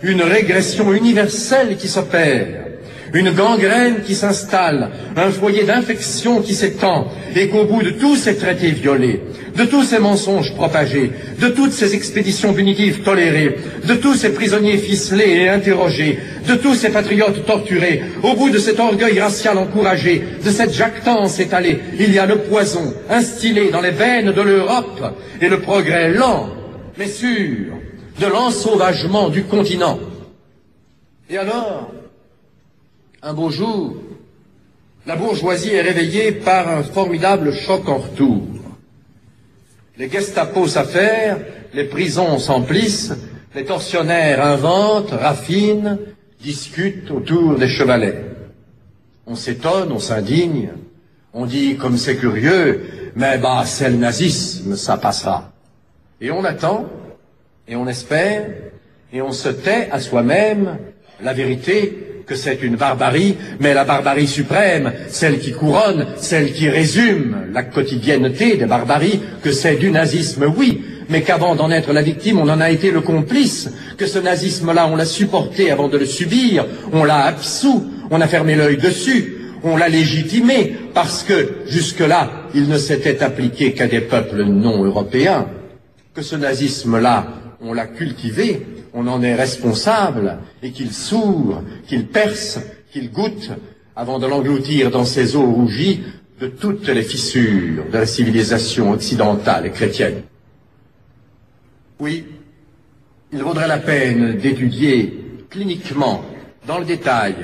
une régression universelle qui s'opère, une gangrène qui s'installe, un foyer d'infection qui s'étend, et qu'au bout de tous ces traités violés, de tous ces mensonges propagés, de toutes ces expéditions punitives tolérées, de tous ces prisonniers ficelés et interrogés, de tous ces patriotes torturés, au bout de cet orgueil racial encouragé, de cette jactance étalée, il y a le poison instillé dans les veines de l'Europe et le progrès lent, mais sûr, de l'ensauvagement du continent. Et alors, un beau jour, la bourgeoisie est réveillée par un formidable choc en retour. Les Gestapo s'affairent, les prisons s'emplissent, les tortionnaires inventent, raffinent, discutent autour des chevalets. On s'étonne, on s'indigne, on dit comme c'est curieux, mais bah c'est le nazisme, ça passera. Et on attend, et on espère, et on se tait à soi-même la vérité que c'est une barbarie, mais la barbarie suprême, celle qui couronne, celle qui résume la quotidienneté des barbaries, que c'est du nazisme, oui, mais qu'avant d'en être la victime, on en a été le complice, que ce nazisme-là, on l'a supporté avant de le subir, on l'a absous, on a fermé l'œil dessus, on l'a légitimé, parce que, jusque-là, il ne s'était appliqué qu'à des peuples non européens, que ce nazisme-là, on l'a cultivé, on en est responsable, et qu'il s'ouvre, qu'il perce, qu'il goûte, avant de l'engloutir dans ses eaux rougies de toutes les fissures de la civilisation occidentale et chrétienne. Oui, il vaudrait la peine d'étudier cliniquement, dans le détail,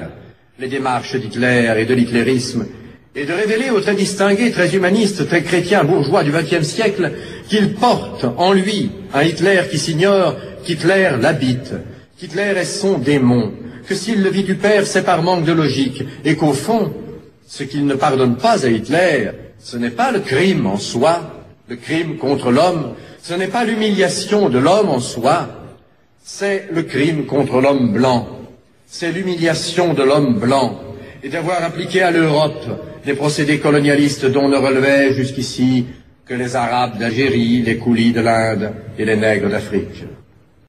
les démarches d'Hitler et de l'hitlérisme, et de révéler aux très distingués, très humanistes, très chrétiens bourgeois du XXe siècle qu'il porte en lui un Hitler qui s'ignore qu'Hitler l'habite, qu'Hitler est son démon, que s'il le vitupère, c'est par manque de logique, et qu'au fond, ce qu'il ne pardonne pas à Hitler, ce n'est pas le crime en soi, le crime contre l'homme, ce n'est pas l'humiliation de l'homme en soi, c'est le crime contre l'homme blanc, c'est l'humiliation de l'homme blanc, et d'avoir appliqué à l'Europe des procédés colonialistes dont ne relevaient jusqu'ici que les Arabes d'Algérie, les Coulis de l'Inde et les nègres d'Afrique.